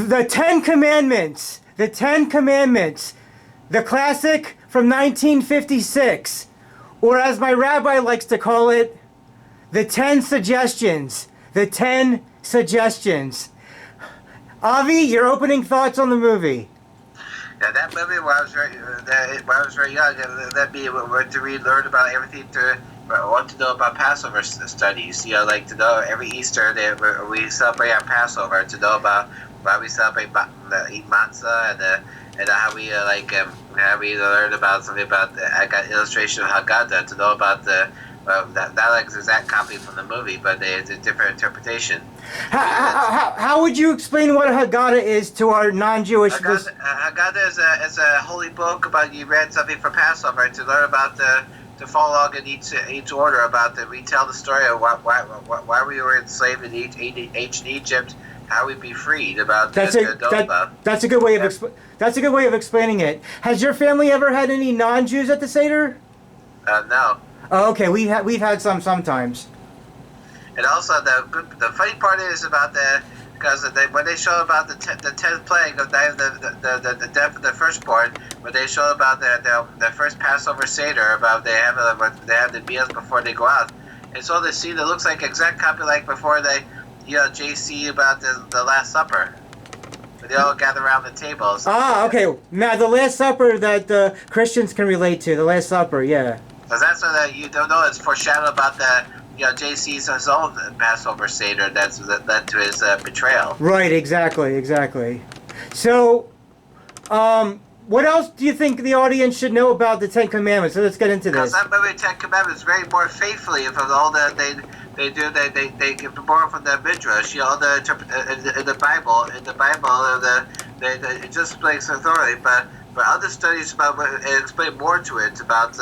The Ten Commandments. The Ten Commandments. The classic from 1956. Or as my rabbi likes to call it, the 10 suggestions. The 10 suggestions. Avi, your opening thoughts on the movie? Yeah, that movie, when I was very young, that'd be what to read, learn about everything want to know about Passover studies. You know, like to know every Easter we celebrate our Passover, to know about why we celebrate eat matzah and how we how we learn about something about I got illustration of Haggadah, to know about that exact copy from the movie, but it's a different interpretation. How would you explain what a Haggadah is to our non-Jewish listeners? Haggadah is a holy book about you read something for Passover to learn about to follow along in each order about we tell the story of why we were enslaved in ancient Egypt, how we'd be freed about that's a good way of explaining it. Has your family ever had any non-Jews at the Seder? No. Oh, okay, we've had some sometimes. And also the funny part is about because when they show about the 10th plague of the death of the firstborn, when they show about the first Passover Seder, about they have the meals before they go out, and so the scene that looks like exact copy like before they JC about the Last Supper. They all gather around the tables. Ah, okay. Now the Last Supper that the Christians can relate to, the Last Supper, yeah. Because that's what you don't know. It's foreshadowed about JC's his own Passover Seder that led to his betrayal. Right, exactly. So, what else do you think the audience should know about the Ten Commandments? So let's get into this. Because that movie, Ten Commandments, very more faithfully from all that they get more from the Midrash, in the Bible. It just makes authority, but other studies about explain more to it about.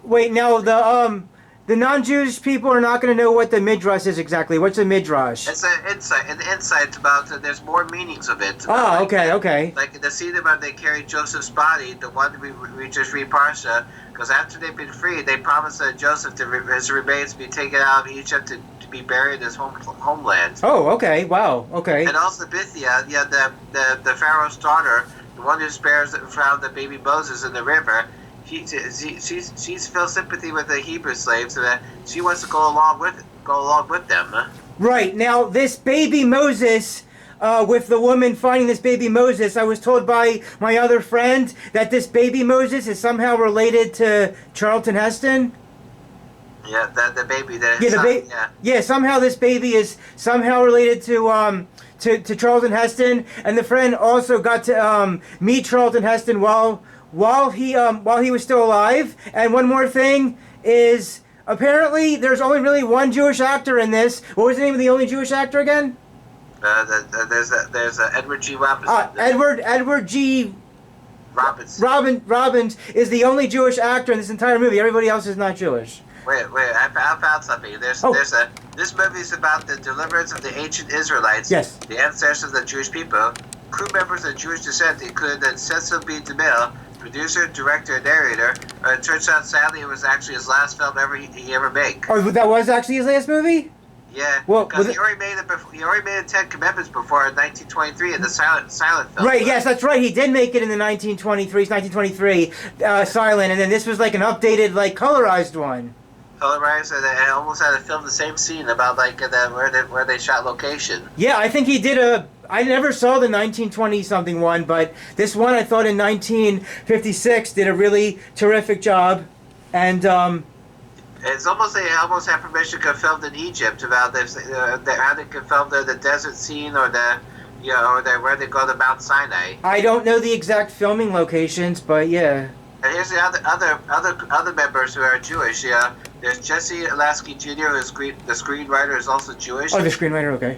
Wait, now the non-Jewish people are not going to know what the Midrash is exactly. What's a Midrash? It's an insight about there's more meanings of it. Okay. Like in the scene about they carried Joseph's body, the one we just read Parsha, because after they've been freed, they promised Joseph his remains be taken out of Egypt to be buried in his homeland. Oh, okay. Wow. Okay. And also Bithia, the Pharaoh's daughter, the one who found the baby Moses in the river. She's felt sympathy with the Hebrew slaves, so that she wants to go along with them. Right. Now, this baby Moses, with the woman finding this baby Moses, I was told by my other friend that this baby Moses is somehow related to Charlton Heston. Yeah, the baby. Yeah, somehow this baby is somehow related to Charlton Heston, and the friend also got to meet Charlton Heston while he was still alive. And one more thing is, apparently there's only really one Jewish actor in this. What was the name of the only Jewish actor again? There's Edward G. Robinson. Edward G. Robbins is the only Jewish actor in this entire movie. Everybody else is not Jewish. Wait! I found something. This movie is about the deliverance of the ancient Israelites. Yes. The ancestors of the Jewish people. Crew members of Jewish descent included Cecil B. DeMille, producer, director, and narrator. It turns out, sadly, it was actually his last film he ever made. Oh, that was actually his last movie? Yeah, well, because he already made 10 Commandments before in 1923 in the silent film. Right, yes, that's right. He did make it in the 1923 silent, and then this was like an updated, like colorized one. Colorized, and I almost had to film the same scene about like where they shot location. Yeah, I think he did I never saw the 1920-something one, but this one I thought in 1956 did a really terrific job, and it's almost like almost had permission to film in Egypt about this, how they could film the desert scene or where they go to Mount Sinai. I don't know the exact filming locations, but yeah. And here's the other members who are Jewish. Yeah, there's Jesse Lasky Jr., who's the screenwriter, is also Jewish. Oh, the screenwriter, okay.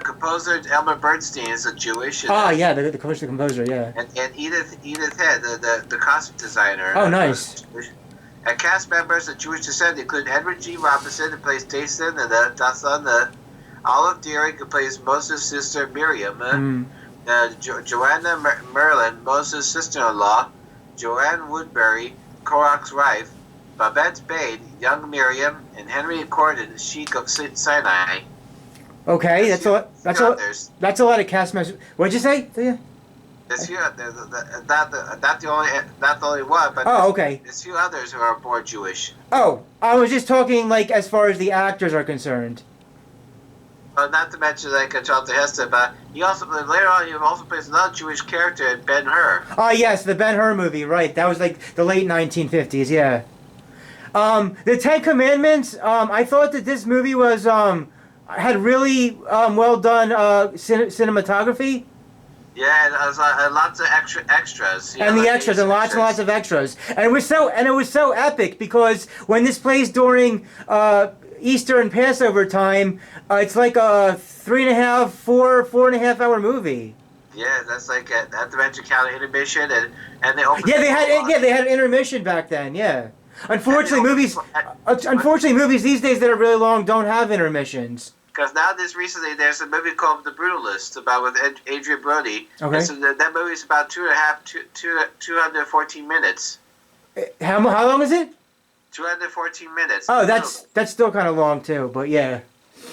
Composer Elmer Bernstein is a Jewish. Yeah, the composer, yeah. And Edith Head, the costume designer. Oh, nice. And cast members of Jewish descent include Edward G. Robinson, who plays Jason, and the Olive Deering, who plays Moses' sister Miriam, Joanna Merlin, Moses' sister-in-law, Joanne Woodbury, Korach's wife, Babette Bade, young Miriam, and Henry Corden, Sheik of Sinai. Okay, There's that's a lot of cast members. What'd you say? Yeah. There's few, not the only one, but Oh, okay. there's few others who are more Jewish. Oh, I was just talking like as far as the actors are concerned. Well, not to mention like Charlton Heston, but he also later on he also plays another Jewish character in Ben-Hur. Oh yes, the Ben-Hur movie, right? That was like the late 1950s. Yeah. The Ten Commandments. I thought that this movie was had really well done cinematography. Yeah, and there's lots of extras. And the extras, and lots of extras, and it was so epic because when this plays during Easter and Passover time, it's like a 3.5, 4.5 hour movie. Yeah, that's like not to mention count intermission and they open. Yeah, they had intermission back then. Yeah. Unfortunately, movies these days that are really long don't have intermissions. Because now there's a movie called The Brutalist about with Adrian Brody. Okay. So that movie's about 214 minutes. How long is it? 214 minutes. Oh, that's still kind of long too, but yeah.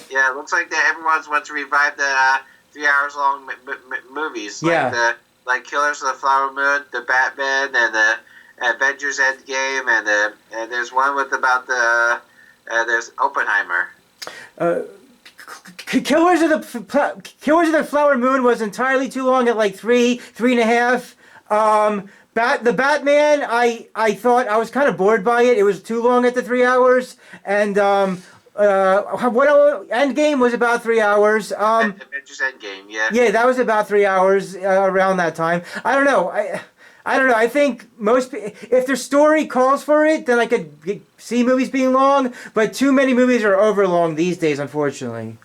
Yeah, it looks like that everyone's wants to revive the 3 hours long movies. Yeah. Like Killers of the Flower Moon, The Batman, and the Avengers Endgame, and there's one with about there's Oppenheimer. Killers of the Flower Moon was entirely too long at like 3.5. The Batman, I thought I was kind of bored by it. It was too long at the 3 hours, and Endgame was about 3 hours. Avengers Endgame, yeah. Yeah, that was about 3 hours around that time. I don't know. I don't know. I think if their story calls for it, then I could see movies being long. But too many movies are over long these days, unfortunately.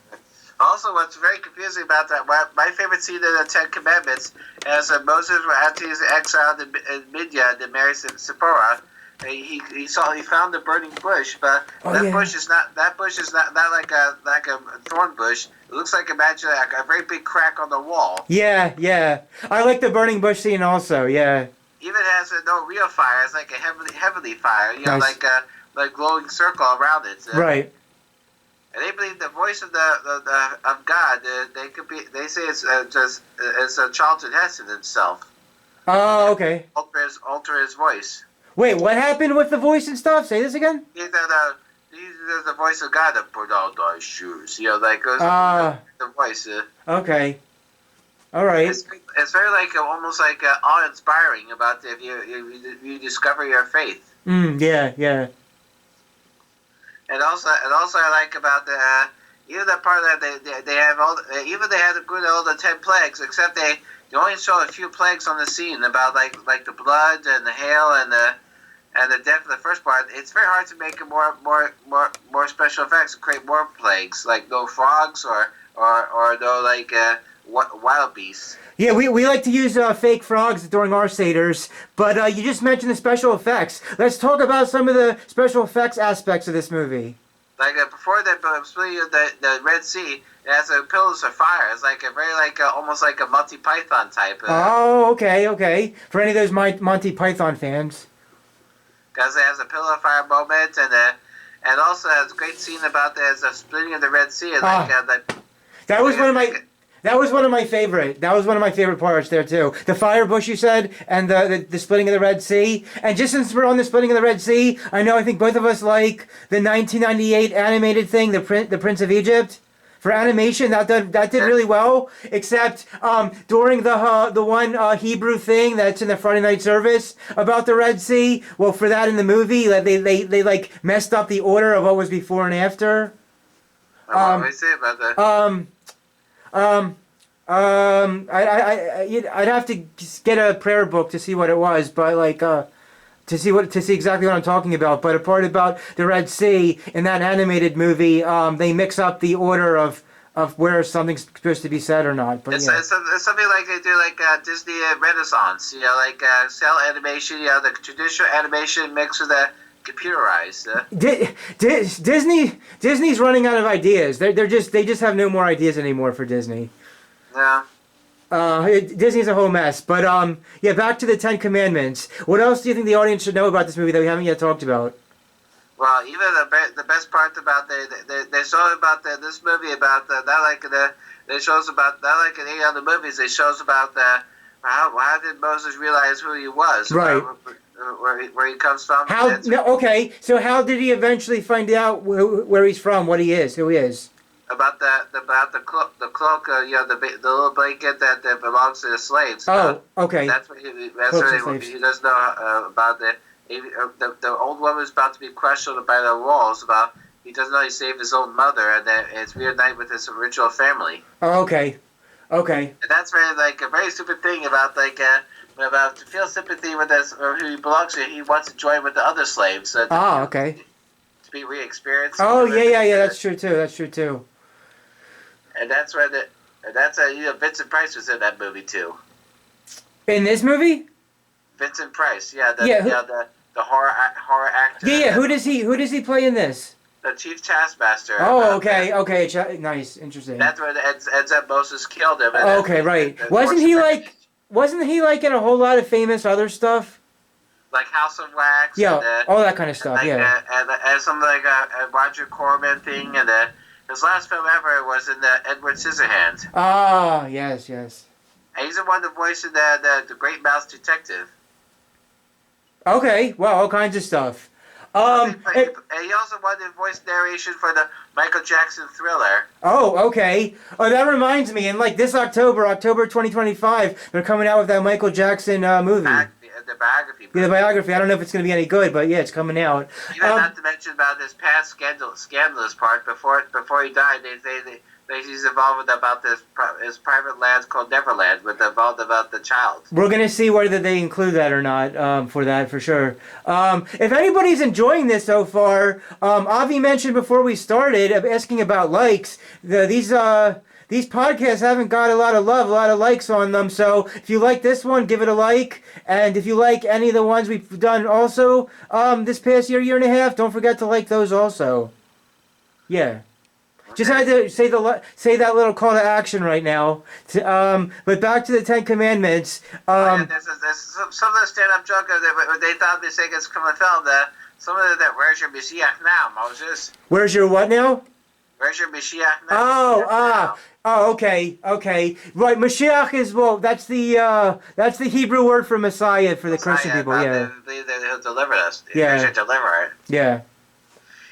Also, what's very confusing about that, my favorite scene in the Ten Commandments, as Moses, after he's exiled in Midian to marry Zipporah, he found the burning bush, but bush is not like a thorn bush. It looks like imagine like a very big crack on the wall. Yeah. I like the burning bush scene also. Yeah. Even has no real fire. It's like a heavenly fire. You know, Nice. like glowing circle around it. Right. And they believe the voice of of God. They say it's Charlton Heston himself. Oh, okay. Alter his voice. Wait, what happened with the voice and stuff? Say this again. He's the voice of God that put on those shoes. You know, like the voice. Okay. All right. It's very like almost like awe-inspiring about if you discover your faith. Yeah. And also I like about even that part that they have they had to go to all the 10 plagues, except they only show a few plagues on the scene about like the blood and the hail and the death of the first part. It's very hard to make more special effects and create more plagues, like no frogs or no like wild beasts. Yeah, we like to use fake frogs during our seders, but you just mentioned the special effects. Let's talk about some of the special effects aspects of this movie. Like before the splitting of the Red Sea, it has pillars of fire. It's like a very almost like a Monty Python type. Oh, okay. For any of those Monty Python fans. Because it has a pillar of fire moment, and also has a great scene about the splitting of the Red Sea. And that was one of my. That was one of my favorite parts there too. The fire bush you said, and the splitting of the Red Sea. And just since we're on the splitting of the Red Sea, I think both of us like the 1998 animated thing, the Prince of Egypt. For animation, that did really well. Except during the one Hebrew thing that's in the Friday night service about the Red Sea. Well, for that in the movie, they like messed up the order of what was before and after. What do I say about that? I'd have to get a prayer book to see what it was, but like to see exactly what I'm talking about. But a part about the Red Sea in that animated movie, they mix up the order of where something's supposed to be said or not. But it's something like they do like Disney Renaissance, like cell animation, the traditional animation mixed with the computerized. Disney's running out of ideas. They just have no more ideas anymore for Disney. Yeah. Disney's a whole mess. But back to the Ten Commandments. What else do you think the audience should know about this movie that we haven't yet talked about? Well, even the best part about they show about this movie about not like they shows about not like in any other movies. They shows about how did Moses realize who he was, Right. where he comes from. Okay, so how did he eventually find out where he's from, what he is, who he is? About the cloak, the little blanket that belongs to the slaves. Oh, okay. That's what he doesn't know about the old woman is about to be questioned by the walls about he doesn't know he saved his own mother and that it's reunited with his original family. Oh, okay. And that's very like a very stupid thing about about to feel sympathy with us or who he belongs to. He wants to join with the other slaves. Okay. To be re-experienced. Oh yeah. That's true too. And that's where Vincent Price was in that movie too. In this movie? Vincent Price, the horror actor. Yeah. Who does he play in this? The Chief Taskmaster. Oh, okay. Nice, interesting. That's where ends up Moses killed him. Okay, right. Wasn't he like in a whole lot of famous other stuff? Like House of Wax. Yeah, all that kind of stuff. And something like a Roger Corman thing, and his last film ever was in the Edward Scissorhands. Ah, yes. And he's the one that voiced the Great Mouse Detective. Okay, well, all kinds of stuff. He also wanted to voice narration for the Michael Jackson Thriller. Oh, okay. Oh, that reminds me. In like this October 2025, they're coming out with that Michael Jackson movie. The biography. Yeah, the biography. I don't know if it's going to be any good, but yeah, it's coming out. Even not to mention about his past scandalous part before he died. He's involved with about his private lands called Neverland, involved about the child. We're gonna see whether they include that or not for sure. If anybody's enjoying this so far, Avi mentioned before we started asking about likes. These podcasts haven't got a lot of love, a lot of likes on them. So if you like this one, give it a like. And if you like any of the ones we've done also this past year and a half, don't forget to like those also. Yeah. Just had to say that little call to action right now. But back to the Ten Commandments. There's some of the stand-up jokers they thought they say it's coming film. Some of that where's your Mashiach now, Moses? Where's your what now? Where's your Mashiach now? Okay. Right, Mashiach is that's the Hebrew word for Messiah for the Christian people. Yeah. He'll deliver us. Yeah. He's your deliverer. Yeah.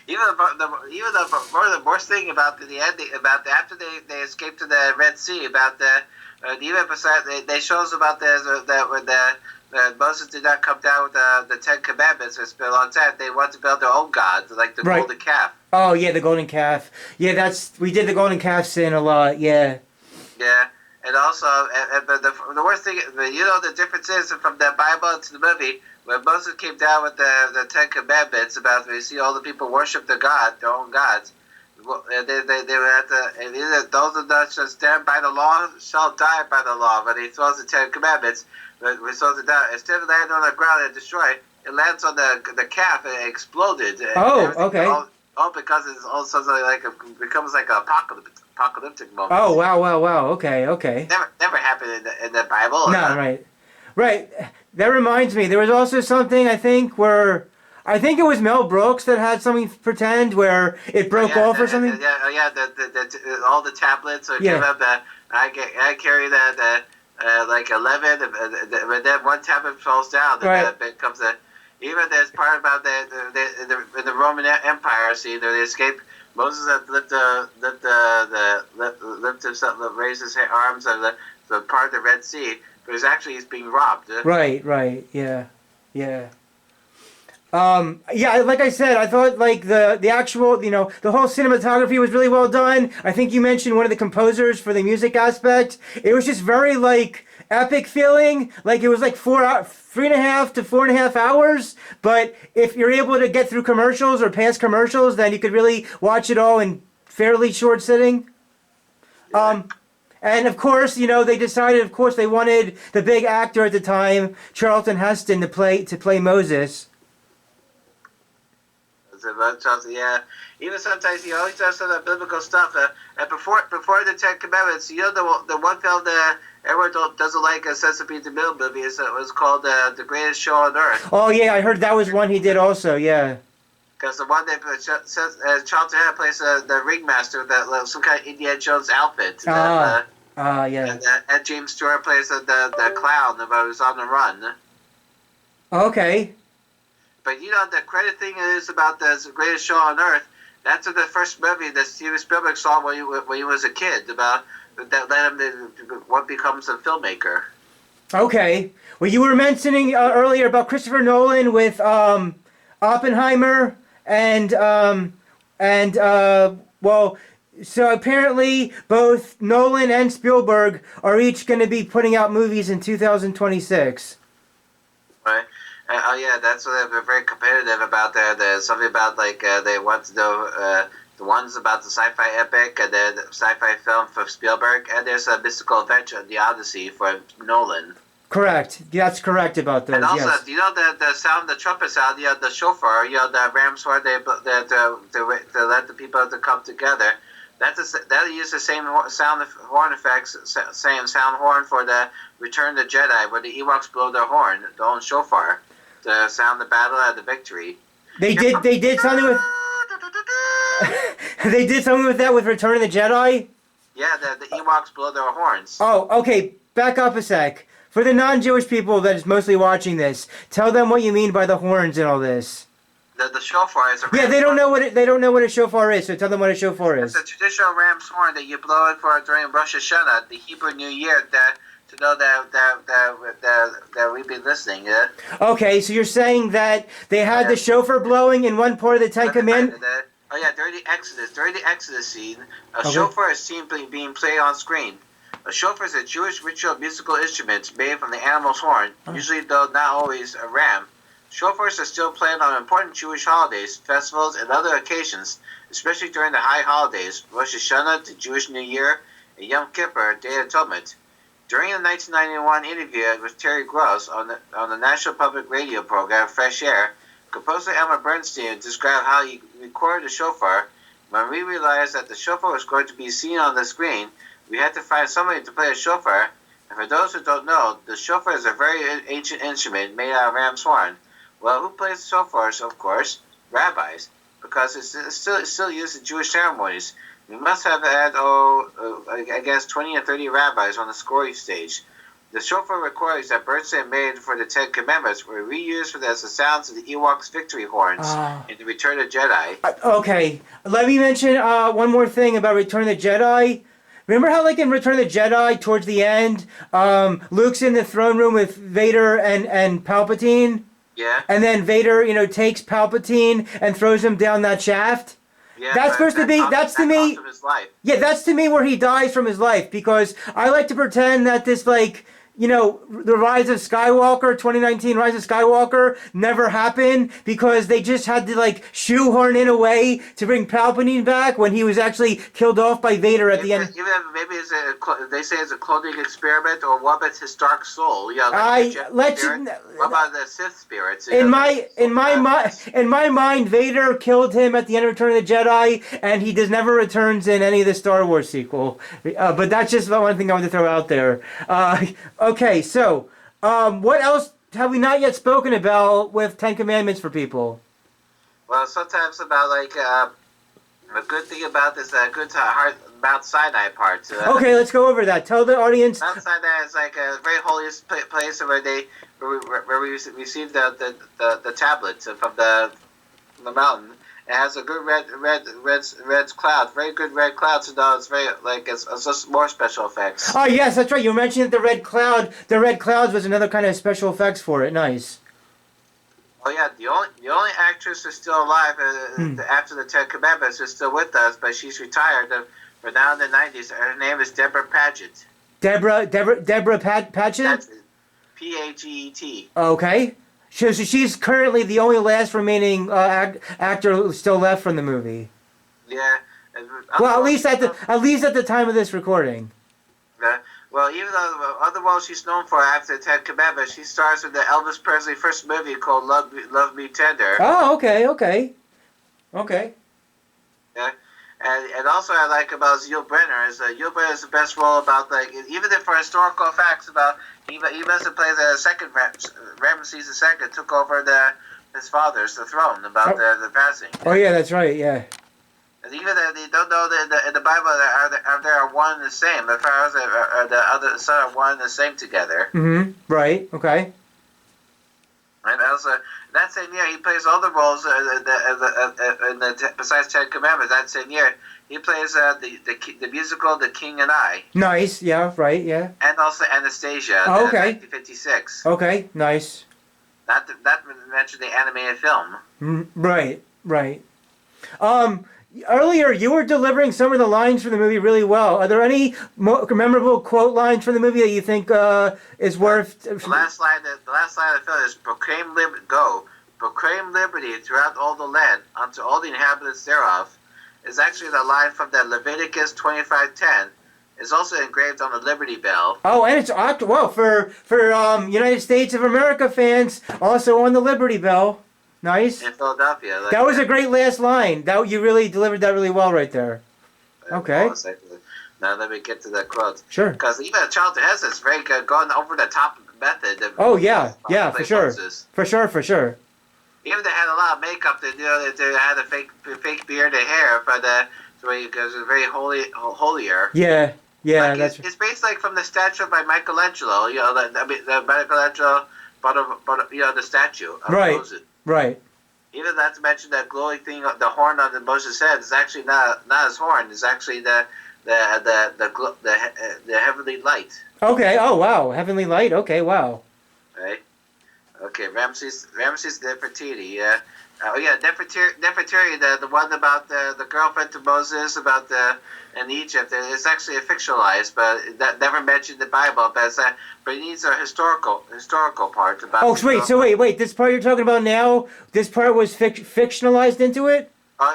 Even the worst thing about the ending about after they escaped to the Red Sea about they show us about that when Moses did not come down with the Ten Commandments. It's been a long time. They want to build their own gods like the golden calf. Oh yeah, the golden calf. Yeah, we did the golden calf sin a lot. Yeah. Yeah, and also but the worst thing the difference is from the Bible to the movie. When Moses came down with the Ten Commandments about we see all the people worship their own gods, they would have to, and either those that shall stand by the law shall die by the law. But he throws the Ten Commandments, but we throws it down. Instead of landing on the ground and destroy, it lands on the calf and it exploded. Oh, okay. All because it's all suddenly it becomes like an apocalyptic moment. Oh wow. Okay. Never happened in the Bible. No, right. That reminds me, there was also something I think it was Mel Brooks that had something pretend where it broke off or something. All the tablets. Or give up I carry that like 11. When that one tablet falls down, it becomes even there's part about in the Roman Empire. See, they escape. Moses had lift himself, raise his arms, and the part of the Red Sea. But he's being robbed. Right, yeah. Like I said, I thought like the actual, the whole cinematography was really well done. I think you mentioned one of the composers for the music aspect. It was just very like epic feeling. Like it was like 3.5 to 4.5 hours. But if you're able to get through commercials or past commercials, then you could really watch it all in fairly short sitting. And of course, they decided. Of course, they wanted the big actor at the time, Charlton Heston, to play Moses. Yeah. Even sometimes he always does some of that biblical stuff. And before the Ten Commandments, the one film that everyone doesn't like, a Sesame the Middle movie, it was called The Greatest Show on Earth. Oh yeah, I heard that was one he did also. Yeah. Because the one that Charlton Heston plays the ringmaster, that some kind of Indiana Jones outfit. Yeah. And James Stewart plays the clown who's on the run. Okay. But the credit thing is about the greatest show on earth. That's the first movie that Steven Spielberg saw when he was a kid, about that led him to what becomes a filmmaker. Okay. Well, you were mentioning earlier about Christopher Nolan with Oppenheimer well, so apparently both Nolan and Spielberg are each going to be putting out movies in 2026. Right. Oh yeah, that's what they're very competitive about. There's something about they want to know the ones about the sci-fi epic and then the sci-fi film for Spielberg, and there's a mystical adventure, The Odyssey, for Nolan. Correct. That's correct about those. And also, yes. the sound, the trumpet sound, the shofar, the ram's horn, to let the people to come together. That use the same sound horn effects, same sound horn for the Return of the Jedi, where the Ewoks blow their horn, the own shofar, to sound the battle and the victory. They did something with. They did something with that with Return of the Jedi. Yeah, the Ewoks blow their horns. Oh, okay. Back up a sec. For the non-Jewish people that is mostly watching this, tell them what you mean by the horns and all this. The shofar is a yeah. They don't know what a shofar is. So tell them what a shofar is. It's a traditional ram's horn that you blow it for during Rosh Hashanah, the Hebrew New Year, to know that we've been listening. Yeah. Okay, so you're saying that they had the shofar blowing in one part of the Ten Commandments. Oh yeah, during the Exodus scene, a shofar is seen being played on screen. A shofar is a Jewish ritual musical instrument made from the animal's horn, usually though not always a ram. Shofars are still played on important Jewish holidays, festivals, and other occasions, especially during the high holidays, Rosh Hashanah, the Jewish New Year, and Yom Kippur, Day of Atonement. During a 1991 interview with Terry Gross on the National Public Radio program Fresh Air, composer Elmer Bernstein described how he recorded the shofar. When we realized that the shofar was going to be seen on the screen, we had to find somebody to play a shofar. And for those who don't know, the shofar is a very ancient instrument made out of ram's horn. Well, who plays shofars? Of course, rabbis, because it's still used in Jewish ceremonies. We must have had, I guess, 20 or 30 rabbis on the scoring stage. The shofar recordings that Bernstein made for the Ten Commandments were reused as the sounds of the Ewoks' victory horns in the Return of the Jedi. Okay, let me mention one more thing about Return of the Jedi. Remember how, like, in Return of the Jedi, towards the end, Luke's in the throne room with Vader and Palpatine? Yeah. And then Vader, takes Palpatine and throws him down that shaft? Yeah, that's supposed to be, that's to me... Cost him his life. Yeah, that's to me where he dies from his life, because I like to pretend that this, the Rise of Skywalker, 2019 Rise of Skywalker, never happened because they just had to, shoehorn in a way to bring Palpatine back when he was actually killed off by Vader at the end. Even maybe they say it's a cloning experiment, or what about his dark soul? Yeah, what about the Sith spirits? In my mind, Vader killed him at the end of Return of the Jedi, and he never returns in any of the Star Wars sequel. But that's just one thing I want to throw out there. Okay, so what else have we not yet spoken about with Ten Commandments for people? Well, sometimes about a good thing about this Mount Sinai part. Okay, let's go over that. Tell the audience. Mount Sinai is like a very holy place where we received the tablets from the mountain. It has a good red cloud, very good red cloud. So now it's very it's just more special effects. Oh yes, that's right. You mentioned the red clouds was another kind of special effects for it. Nice. Oh yeah, the only actress who's still alive after the Ten Commandments is still with us, but she's retired. We're now in the 90s. Her name is Deborah Paget. Deborah Paget. Paget. Okay. So she's currently the only last remaining actor still left from the movie. Yeah. Well, at least at the time of this recording. Well, even though other roles she's known for after Ten Commandments, she stars in the Elvis Presley first movie called Love Me Tender. Oh, okay. Yeah. And also I like about Yul Brynner is Yul Brynner is the best role about even if for historical facts about he must have played the second Ramesses II took over the his father's the throne about the passing. Oh yeah, that's right. Yeah. And even they don't know that in the Bible they are one and the same. The pharaohs are the other son are one and the same together. Mm-hmm. Right. Okay. And also that same year he plays all the roles besides Ten Commandments. That same year he plays the musical The King and I. Nice. Yeah. Right. Yeah. And also Anastasia. Oh, okay. 1956. Okay. Nice. Not mention the animated film. Right. Right. Earlier, you were delivering some of the lines from the movie really well. Are there any memorable quote lines from the movie that you think is worth? The last line of the film is proclaim liberty throughout all the land unto all the inhabitants thereof. Is actually the line from the Leviticus 25:10. It's also engraved on the Liberty Bell. Oh, and it's well for United States of America fans, also on the Liberty Bell. Nice. In Philadelphia. That was a great last line. That you really delivered that really well right there. Okay. Now let me get to the quote. Sure. Because even Charlton Heston is very good going over the top method. Oh yeah, for sure. For sure. Even they had a lot of makeup. They had a fake beard and hair, but so it was very holier. Yeah. Like it's based like from the statue by Michelangelo. You know, the Michelangelo, but the statue of Moses. Right. Even not to mention that glowing thing, the horn on the Moses' head is actually not his horn. It's actually the heavenly light. Okay. Oh wow, heavenly light. Okay. Wow. Right. Okay. Ramses Nefertiti. Yeah. Nefertiti, the one about the girlfriend to Moses in Egypt. It's actually a fictionalized, but that never mentioned in the Bible. But it needs a historical part about. Oh, wait. This part you're talking about now, this part was fictionalized into it.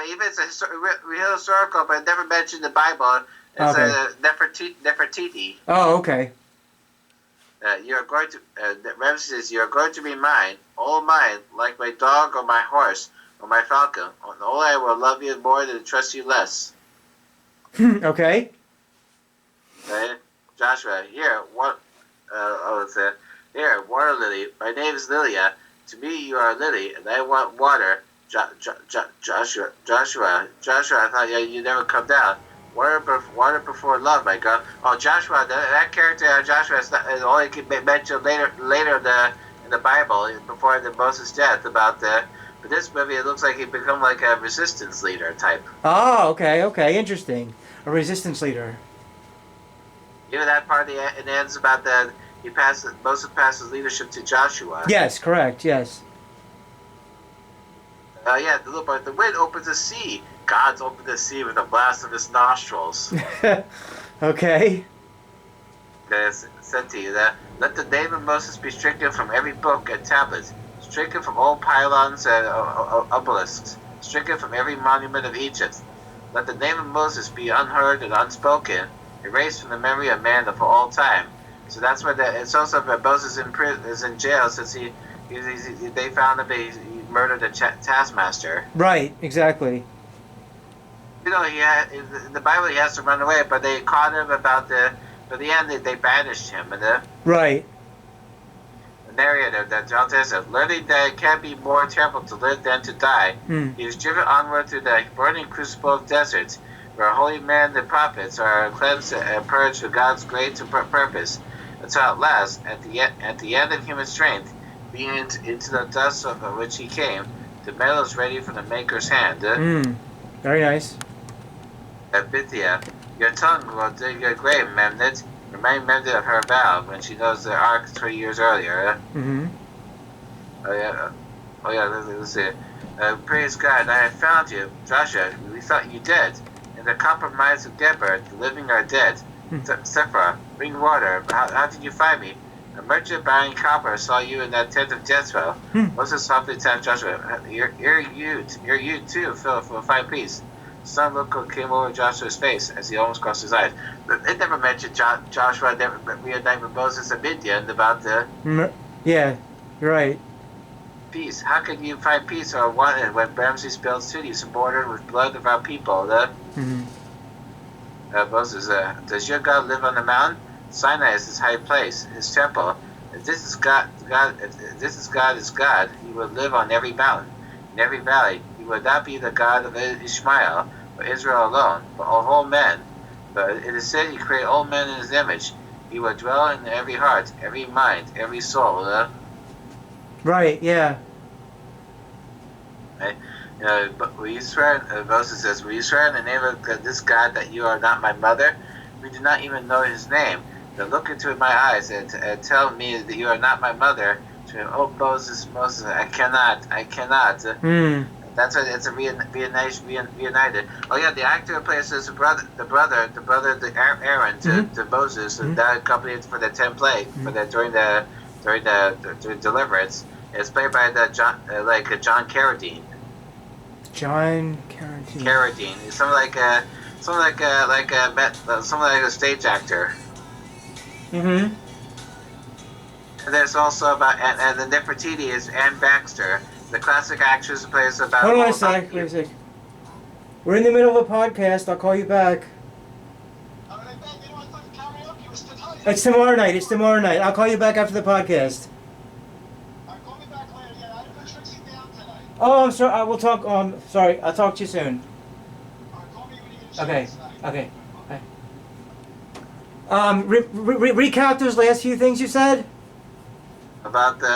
Even it's a real historical, but never mentioned in the Bible. It's Nefertiti. Oh, okay. Ramses says, you are going to be mine, all mine, like my dog or my horse or my falcon. On all I will love you more than trust you less. Okay. Joshua, here, water lily. My name is Lilia. To me, you are a lily, and I want water. Joshua, I thought you never come down. Water before love, my God. Oh, Joshua, that character, Joshua, is only mentioned later in the Bible, before the Moses' death, about the. But this movie, it looks like he become like a resistance leader type. Oh, okay, interesting. A resistance leader. Even that part, it ends about that Moses passes leadership to Joshua. Yes, correct. Yes. The wind opens the sea. God's opened the sea with a blast of his nostrils. Okay. Said to you that let the name of Moses be stricken from every book and tablet, stricken from all pylons and obelisks, stricken from every monument of Egypt. Let the name of Moses be unheard and unspoken, erased from the memory of man for all time. So that's why it's also that Moses is in jail since they found him he murdered a taskmaster. Right. Exactly. You know, in the Bible he has to run away, but they caught him by the end they banished him. And right. The narrator that John says, learning that it can't be more terrible to live than to die, he was driven onward through the burning crucible of deserts, where holy men and prophets are cleansed and purged for God's great purpose, until at last, at the end of human strength, being into the dust of which he came, the metal is ready from the Maker's hand. Very nice. Bithia, your tongue will dig your grave, Memnet. Remind Memnet of her vow when she knows the ark 3 years earlier. Let's see. Praise God, I have found you. Joshua, we thought you dead. In the compromise of Deborah, the living are dead. Sephora, bring water. How did you find me? A merchant buying copper saw you in that tent of Jezreel. Moses softly tapped Joshua. You're you too, Philip, will find peace. Some look came over Joshua's face as he almost crossed his eyes. It never mentioned Joshua reunited with Moses and Midian about the. Yeah, you're right. Peace. How can you find peace or want it when Ramses built cities bordered with blood of our people? Moses, does your God live on the mountain? Sinai is his high place, his temple. If this is if this is God is God, he would live on every mountain, in every valley. He would not be the God of Ishmael, or Israel alone, but of all men. But it is said he created all men in his image. He will dwell in every heart, every mind, every soul. Right. Yeah. Right? But will you swear, Moses says, will you swear in the name of this God that you are not my mother? We do not even know his name. Then look into my eyes and tell me that you are not my mother. Oh, Moses, I cannot. That's why it's a reunited. Oh yeah, the actor who plays his brother, Aaron to Moses, that accompanied for the 10 plague for the during the deliverance. It's played by John Carradine. John Carradine. Carradine. He's something like a stage actor. Mm-hmm. And there's also and the Nefertiti is Anne Baxter, the classic actress who plays about. Hold on a sec. Wait a sec. We're in the middle of a podcast. I'll call you back. It's tomorrow night. It's tomorrow night. I'll call you back after the podcast. Oh, I'm sorry. I will talk. Sorry. I'll talk to you soon. Okay. Okay. Recap those last few things you said. About the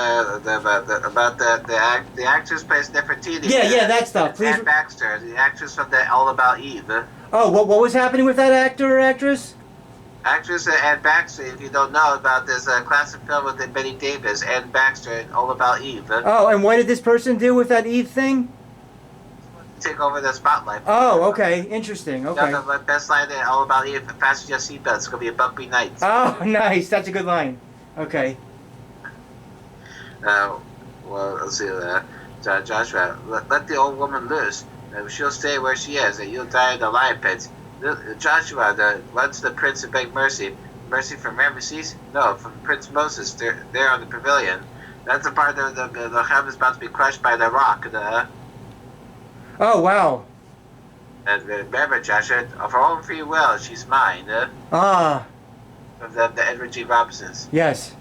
actress plays Nefertiti. Yeah, that stuff. Please. Anne Baxter, the actress from the All About Eve. Oh, what was happening with that actor or actress? Actress Anne Baxter, if you don't know about this classic film with Betty Davis, Anne Baxter in All About Eve. Oh, and what did this person do with that Eve thing? Take over the spotlight. Oh, okay. Interesting. Okay. The best line in All About Eve, fasten your seatbelts, it's going to be a bumpy night. Oh, nice. That's a good line. Okay. Well, let's see. Joshua, let the old woman loose. She'll stay where she is, and you'll die in the lion pit. Joshua, runs to the prince and beg mercy. Mercy from Ramesses? No, from Prince Moses. There on the pavilion. That's the part that the Ham is about to be crushed by the rock. Oh, wow. And remember, Joshua, of her own free will, she's mine. From the Edward G. Robinsons. Yes.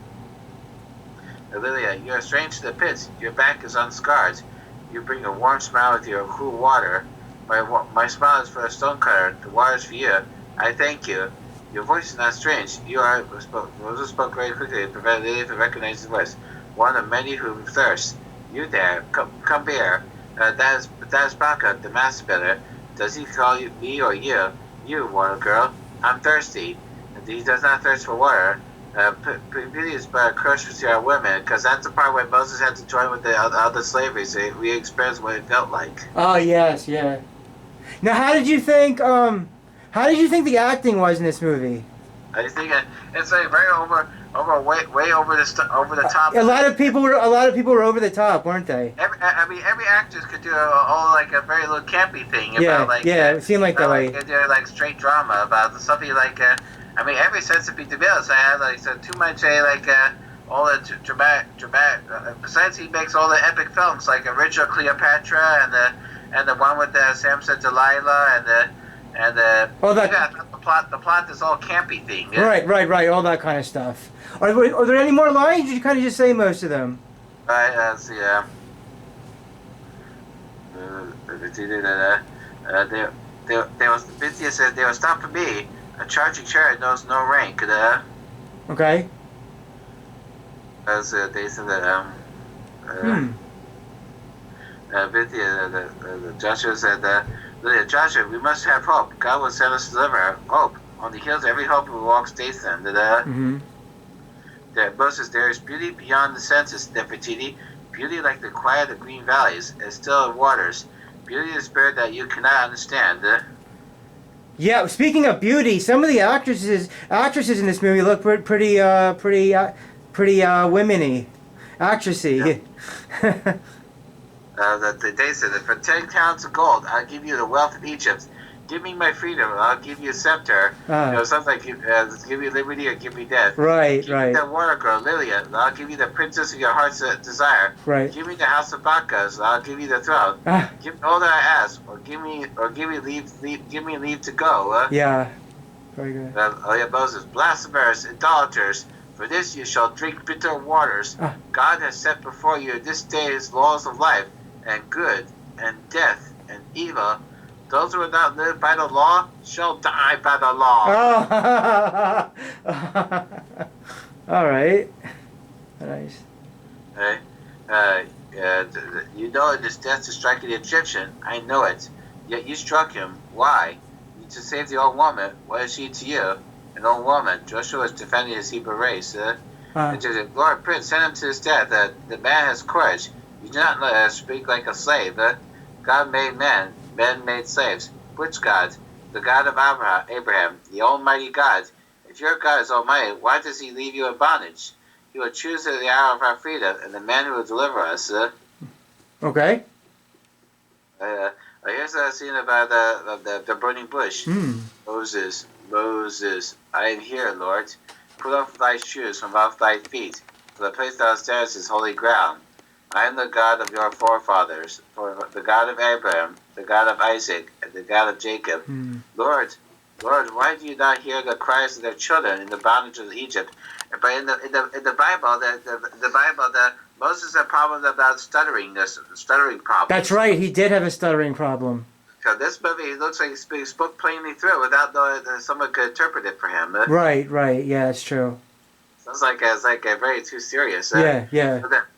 Lilia, you are strange to the pits. Your back is unscarred. You bring a warm smile with your cool water. My smile is for a stonecutter. The water is for you. I thank you. Your voice is not strange. Moses spoke very quickly to prevent Lilia from recognizing his voice. One of many who thirst. You there. Come here. That is Baka, the master builder. Does he call you me or you? You, water girl. I'm thirsty. He does not thirst for water. Beauty is but a curse for our women, because that's the part where Moses had to join with the other slavery, so we experienced what it felt like. Oh yes, yeah. Now, how did you think the acting was in this movie? I think it's like way over the top. A lot of people were over the top, weren't they? Every actor could do a very little campy thing about it seemed like that way. Do like straight drama about something like. Every sense of DeVille, I had too much all the dramatic. Besides, he makes all the epic films like Original Cleopatra and the one with Samson Delilah and the the plot is all campy thing. Yeah? Right, all that kind of stuff. Are there any more lines? Or did you kind of just say most of them? Right, let's see. They will stop for me. A charging chariot knows no rank. Okay. As they said that Joshua said Joshua, we must have hope. God will send us to deliver hope. On the hills, every hope will walk stays them. Moses, there is beauty beyond the senses, Nefertiti. Beauty like the quiet of green valleys and still waters. Beauty is spirit that you cannot understand. Yeah, speaking of beauty, some of the actresses in this movie look pretty women-y, actressy. Yeah. They said that for 10 talents of gold, I'll give you the wealth of Egypt. Give me my freedom, and I'll give you a scepter. Something like give you liberty or give me death. Right. Give me the water girl, Lilia, and I'll give you the princess of your heart's desire. Right. Give me the house of Bacchus, and I'll give you the throne. Give me all that I ask, or give me leave to go. Yeah. Very good. Moses, blasphemers, idolaters, For this you shall drink bitter waters. Ah. God has set before you this day his laws of life, and good, and death, and evil. Those who will not live by the law shall die by the law. Oh. All right. Nice. Okay? You know it is death to strike the Egyptian. I know it. Yet you struck him. Why? To save the old woman. What is she to you? An old woman. Joshua is defending his Hebrew race. And to the Lord Prince, send him to his death. The man has courage. You do not speak like a slave. God made men. Men made slaves. Which God? The God of Abraham, the Almighty God. If your God is Almighty, why does he leave you in bondage? He will choose the hour of our freedom, and the man who will deliver us. Okay. Here's a scene about the burning bush. Moses, I am here, Lord. Put off thy shoes from off thy feet, for the place thou standest is holy ground. I am the God of your forefathers, for the God of Abraham, the God of Isaac, and the God of Jacob. Lord, why do you not hear the cries of their children in the bondage of Egypt? But in the Bible, Moses had problems about stuttering problem. That's right. He did have a stuttering problem. So this movie, it looks like he spoke plainly through it without knowing that someone could interpret it for him. Right. Yeah, it's true. Sounds like it's very too serious. Yeah.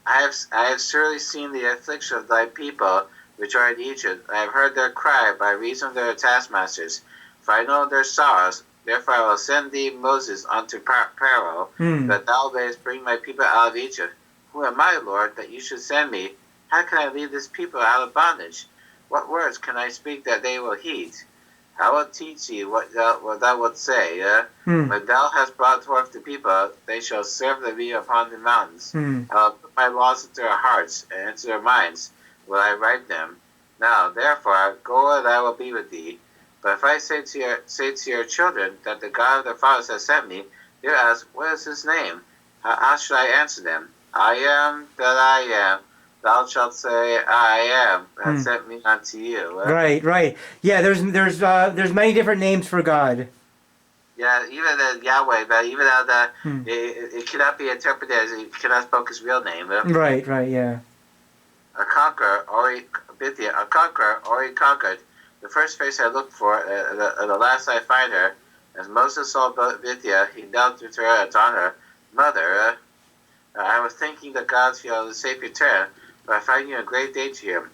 I have surely seen the affliction of thy people which are in Egypt. I have heard their cry by reason of their taskmasters. For I know their sorrows. Therefore I will send thee Moses unto Pharaoh, that thou mayest bring my people out of Egypt. Who am I, Lord, that you should send me? How can I lead this people out of bondage? What words can I speak that they will heed? I will teach thee what thou wilt say. When thou hast brought forth the people, they shall serve me upon the mountains. I will put my laws into their hearts, and into their minds will I write them. Now, therefore, go and I will be with thee. But if I say to your children that the God of their fathers has sent me, they will ask, what is his name? How should I answer them? I am that I am. Thou shalt say, I am, that sent me unto you. Right. Yeah, there's many different names for God. Yeah, even the Yahweh, but even though it cannot be interpreted as he cannot spoke his real name. Right, yeah. A conqueror, or he conquered. The first face I looked for, the last I find her. As Moses saw Bithia, he knelt with her to honor. Mother, I was thinking that God shall safe return, but I find you in great danger here.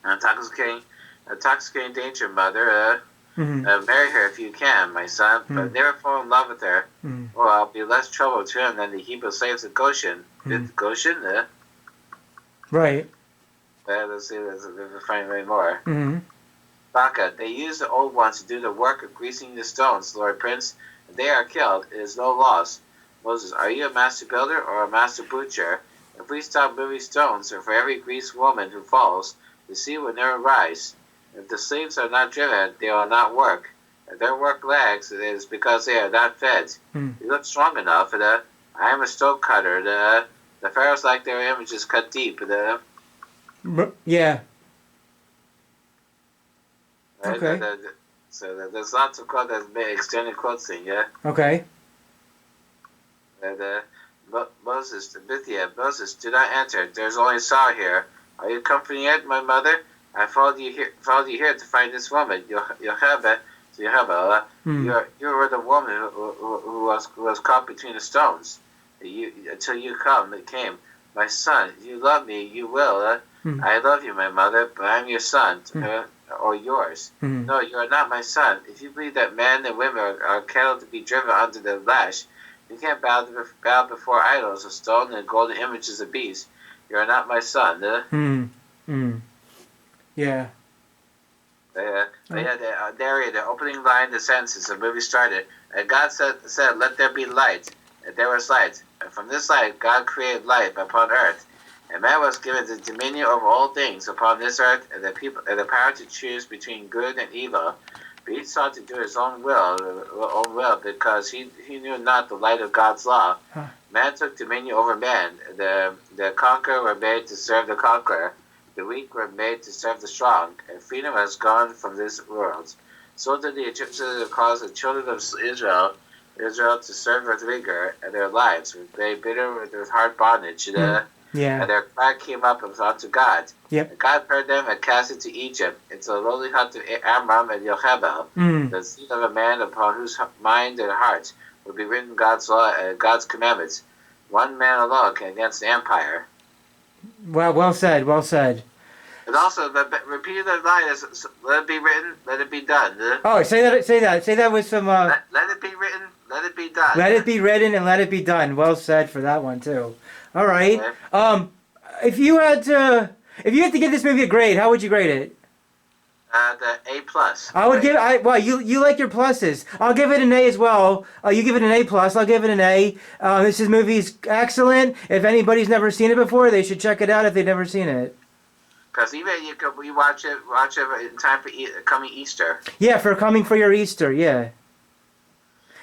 Intoxicating danger, mother. Marry her if you can, my son, but never fall in love with her, or I'll be less trouble to him than the Hebrew slaves of Goshen. Goshen? Right. Let's see, let's find way more. Baka, they use the old ones to do the work of greasing the stones, Lord Prince. If they are killed, it is no loss. Moses, are you a master builder or a master butcher? If we stop moving stones, or for every greased woman who falls, the sea will never rise. If the slaves are not driven, they will not work. If their work lags, it is because they are not fed. You look strong enough. I am a stone cutter. The pharaohs like their images cut deep. Yeah. Right? Okay. So there's lots of quotes that extended quotes thing, yeah? Okay. And Moses, Moses, do not enter. There's only Saul here. Are you comforting it, my mother? I followed you here to find this woman, Yochebed. You were the woman who was caught between the stones. Until you came. My son, if you love me, you will. I love you, my mother, but I'm your son, or yours. No, you are not my son. If you believe that men and women are cattle to be driven under the lash, you can't bow before idols of stone and golden images of beasts. You are not my son. Yeah. The opening line of the sentences, the movie started, and God said, let there be light, and there was light. And from this light, God created light upon earth. And man was given the dominion over all things upon this earth, and the power to choose between good and evil. But each sought to do his own will, because he knew not the light of God's law. Man took dominion over man. The conqueror were made to serve the conqueror. The weak were made to serve the strong, and freedom has gone from this world. So did the Egyptians cause the children of Israel Israel to serve with vigor and their lives, they bitter with hard bondage. Yeah. And their cry came up unto God. Yep. And God heard them and cast into Egypt, into the lowly hut of Amram and Yochebed, the seed of a man upon whose mind and heart would be written God's law and God's commandments. One man alone against the empire. Well said. Well said. And also, the repeated line is, let it be written, let it be done. Oh, say that with some... Let it be written, let it be done. Let it be written and let it be done. Well said for that one, too. All right. Okay. If you had to give this movie a grade, how would you grade it? The A+. I would give it... Well, you like your pluses. I'll give it an A as well. You give it an A+. I'll give it an A. This movie's excellent. If anybody's never seen it before, they should check it out if they've never seen it. Because even we watch it in time for coming Easter. Yeah, for coming for your Easter, yeah.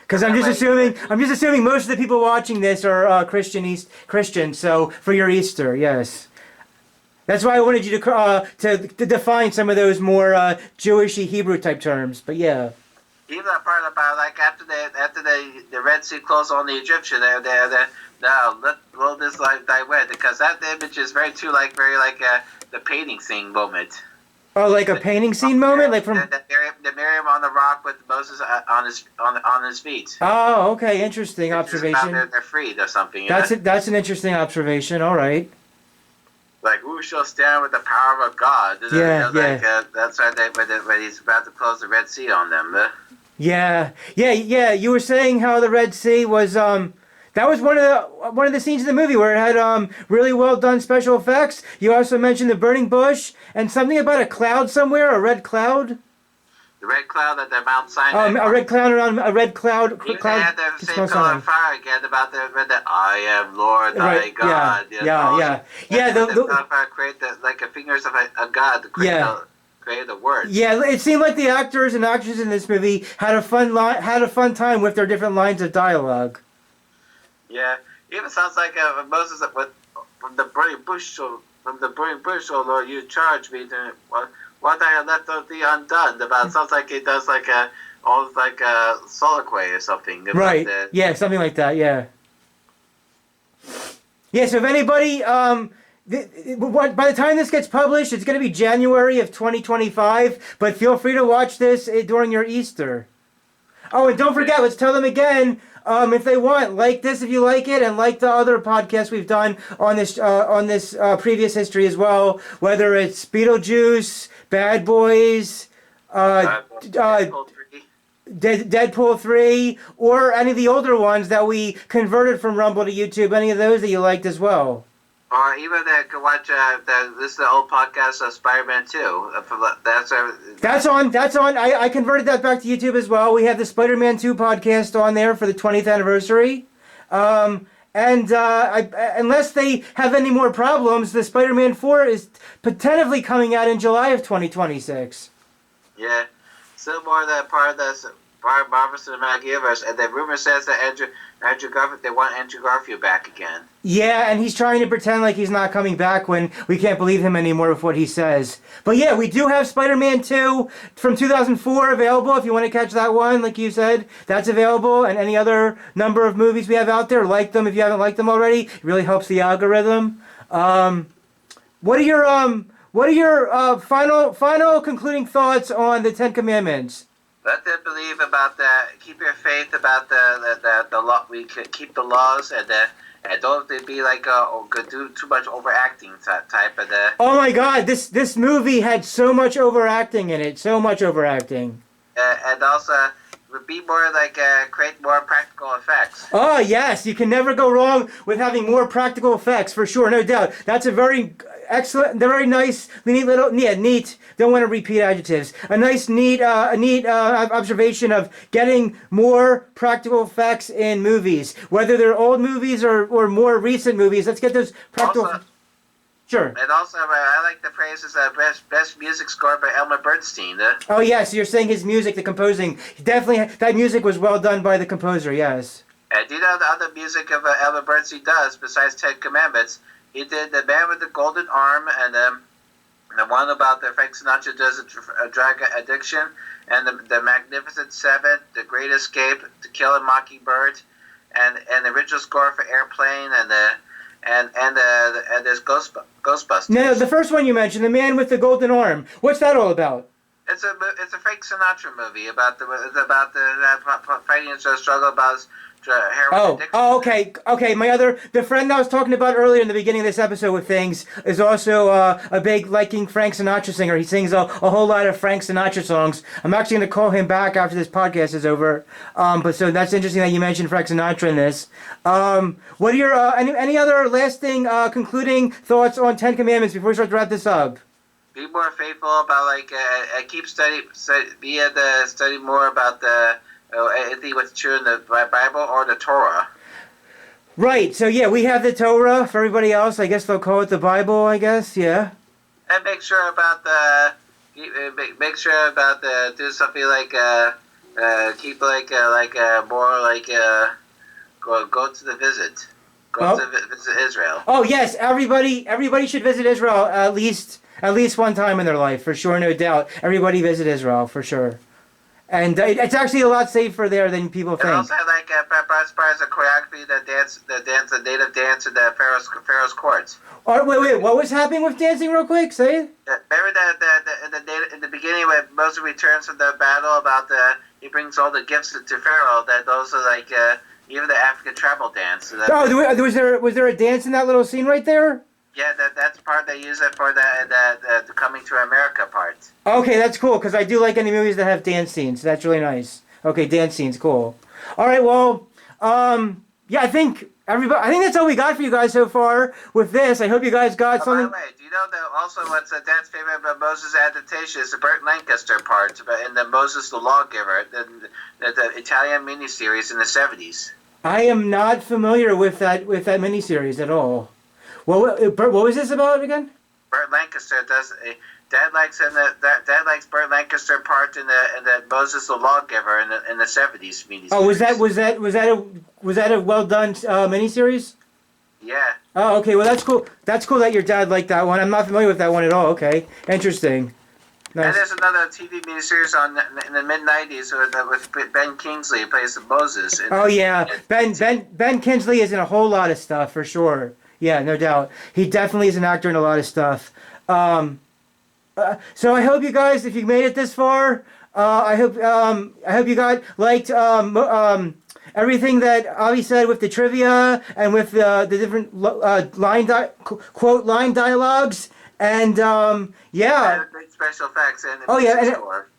Because I'm just assuming most of the people watching this are Christians. So for your Easter, yes. That's why I wanted you to define some of those more Jewishy Hebrew type terms. But yeah. Even that part about like after the Red Sea closed on the Egyptian, now let this like thy way, because that image is very the painting scene moment. Oh, like a painting scene moment, like from the Miriam on the rock with Moses on his feet. Oh, okay, interesting observation. They're freed or something. That's an interesting observation. All right. Like, who shall stand with the power of God? Yeah. That's right. When he's about to close the Red Sea on them. Yeah. You were saying how the Red Sea was that was one of the scenes in the movie where it had really well done special effects. You also mentioned the burning bush and something about a cloud somewhere, a red cloud. The red cloud at the Mount Sinai. A red cloud around a red cloud. Even they had the same color of fire again about the I am Lord thy God. Yeah. The fire create like the fingers of a God to create the words. Yeah, it seemed like the actors and actresses in this movie had a fun time with their different lines of dialogue. Yeah, even sounds like Moses from the burning bush. From the burning bush, oh Lord, you charge me to what I have left thee undone. About sounds like it does almost like a soliloquy or something. Right. Yeah, something like that. Yeah. Yeah. So if anybody, by the time this gets published, it's going to be January of 2025. But feel free to watch this during your Easter. Oh, and don't forget, let's tell them again. If they want, like this if you like it, and like the other podcasts we've done on this previous history as well, whether it's Beetlejuice, Bad Boys, Deadpool 3, or any of the older ones that we converted from Rumble to YouTube, any of those that you liked as well. Or even they could watch this is the old podcast of Spider-Man 2. That's on. I converted that back to YouTube as well. We have the Spider-Man 2 podcast on there for the 20th anniversary. Unless they have any more problems, the Spider-Man 4 is potentially coming out in July of 2026. Yeah. Still more of that part of the Marvel Cinematic Universe, and the rumor says that Andrew Garfield, they want Andrew Garfield back again. Yeah, and he's trying to pretend like he's not coming back when we can't believe him anymore with what he says. But yeah, we do have Spider-Man 2 from 2004 available if you want to catch that one, like you said. That's available, and any other number of movies we have out there. Like them if you haven't liked them already. It really helps the algorithm. What are your final concluding thoughts on the Ten Commandments? Let them believe about that. Keep your faith about the law. We can keep the laws and don't they be like do too much overacting type of the. Oh my God! This movie had so much overacting in it. So much overacting. And also be more create more practical effects. Oh yes, you can never go wrong with having more practical effects for sure, no doubt. That's a very excellent, very nice, neat. Don't want to repeat adjectives. A nice, neat observation of getting more practical effects in movies, whether they're old movies or more recent movies. Let's get those practical. Also, sure. And also, I like the praises best music score by Elmer Bernstein. Oh yes, you're saying his music, the composing, definitely that music was well done by the composer. Yes. And do you know the other music of Elmer Bernstein does besides Ten Commandments? He did The Man with the Golden Arm and The one about the Frank Sinatra does a drug addiction, and the Magnificent Seven, The Great Escape, To Kill a Mockingbird, and the original score for Airplane, and there's Ghostbusters. No, the first one you mentioned, The Man with the Golden Arm. What's that all about? It's a Frank Sinatra movie about the fighting and struggle about his heroin addiction. Oh, okay. The friend I was talking about earlier in the beginning of this episode with things is also a big liking Frank Sinatra singer. He sings a whole lot of Frank Sinatra songs. I'm actually going to call him back after this podcast is over. But so that's interesting that you mentioned Frank Sinatra in this. What are your any other lasting concluding thoughts on Ten Commandments before we start to wrap this up? Be more faithful about keep study more about the anything what's true in the Bible or the Torah. Right. So yeah, we have the Torah. For everybody else, I guess they'll call it the Bible. I guess yeah. And make sure about do something keep more go to the visit. Go to visit Israel. Oh yes, everybody should visit Israel at least one time in their life, for sure, no doubt. Everybody visit Israel, for sure. And it's actually a lot safer there than people think. And also, as far as the choreography, the native dance in the Pharaoh's courts. Oh, wait, what was happening with dancing real quick? Say it. Remember in the beginning when Moses returns from the battle he brings all the gifts to Pharaoh, that those are even the African tribal dance. Was there a dance in that little scene right there? Yeah, that's part they use it for the coming to America part. Okay, that's cool, because I do like any movies that have dance scenes. That's really nice. Okay, dance scenes, cool. All right, well, yeah, I think that's all we got for you guys so far with this. I hope you guys got something. By the way, do you know that also what's Dad's favorite about Moses' adaptation is the Burt Lancaster part in the Moses the Lawgiver, the Italian miniseries in the 70s. I am not familiar with that miniseries at all. What was this about again? Burt Lancaster does. Dad likes Burt Lancaster part in the Moses the Lawgiver in the 70s miniseries. Oh, was that a well done miniseries? Yeah. Oh, okay. Well, that's cool. That's cool that your dad liked that one. I'm not familiar with that one at all. Okay, interesting. Nice. And there's another TV miniseries in the mid-90s with Ben Kingsley, who plays Moses. Oh yeah, Ben Kingsley is in a whole lot of stuff for sure. Yeah, no doubt. He definitely is an actor in a lot of stuff. So I hope you guys, if you made it this far, I hope you guys liked everything that Avi said with the trivia and with the different quote line dialogues. And yeah. And great special effects and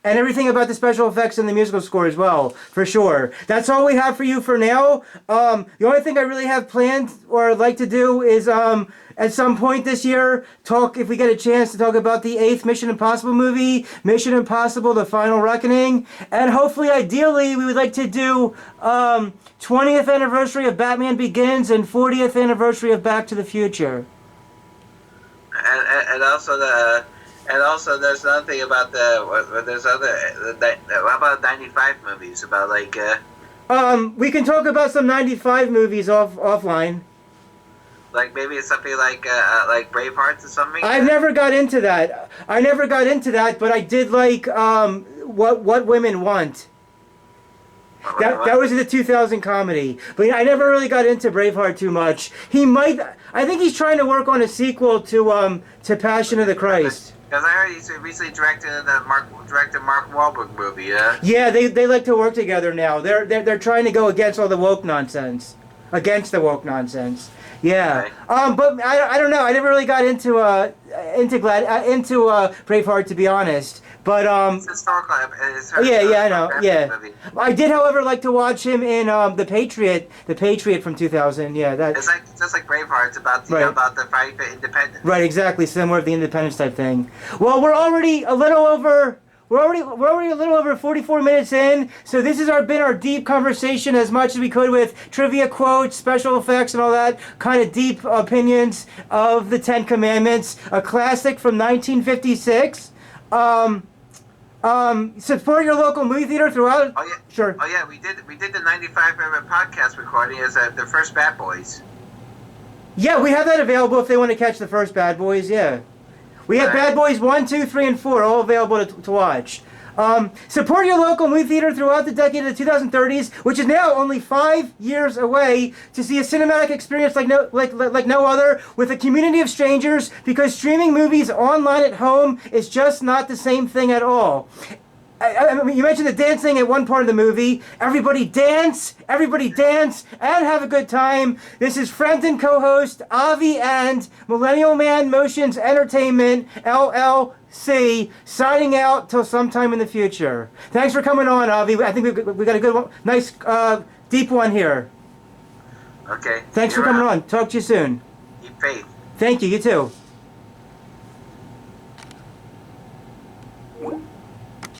and everything about the special effects and the musical score as well, for sure. That's all we have for you for now. The only thing I really have planned or I'd like to do is at some point this year if we get a chance to talk about the 8th Mission Impossible movie, Mission Impossible: The Final Reckoning, and hopefully, ideally, we would like to do 20th anniversary of Batman Begins and 40th anniversary of Back to the Future. And also there's another thing about how about 95 movies about we can talk about some 95 movies offline. Like maybe something like Braveheart or something. I never got into that, but I did like What Women Want. That was the 2000 comedy, but I never really got into Braveheart too much. I think he's trying to work on a sequel to Passion of the Christ. Because I heard he recently directed Mark Wahlberg movie. Yeah. Yeah, they like to work together now. They're trying to go against all the woke nonsense. Against the woke nonsense. Yeah. Right. But I don't know. I never really got into Braveheart, to be honest. But it's historical. Yeah, I know. Yeah. Movie. I did, however, like to watch him in The Patriot from 2000. Yeah, it's just like Braveheart. It's about the fight for independence. Right, exactly. Similar to the independence type thing. Well, we're already a little over 44 minutes in, so this has been our deep conversation as much as we could with trivia quotes, special effects, and all that kind of deep opinions of the Ten Commandments, a classic from 1956. Support your local movie theater throughout. Oh yeah, sure. Oh yeah, we did the 95 podcast recording as the first Bad Boys. Yeah, we have that available if they want to catch the first Bad Boys. Yeah. We have Bad Boys 1, 2, 3, and 4 all available to watch. Support your local movie theater throughout the decade of the 2030s, which is now only 5 years away, to see a cinematic experience like no other, with a community of strangers, because streaming movies online at home is just not the same thing at all. I mean, you mentioned the dancing at one part of the movie. Everybody dance, and have a good time. This is friend and co-host Avi and Millennial Man Motions Entertainment, LLC, signing out till sometime in the future. Thanks for coming on, Avi. I think we got a good one, nice, deep one here. Okay. Thanks for coming on. Talk to you soon. Keep faith. Thank you, you too.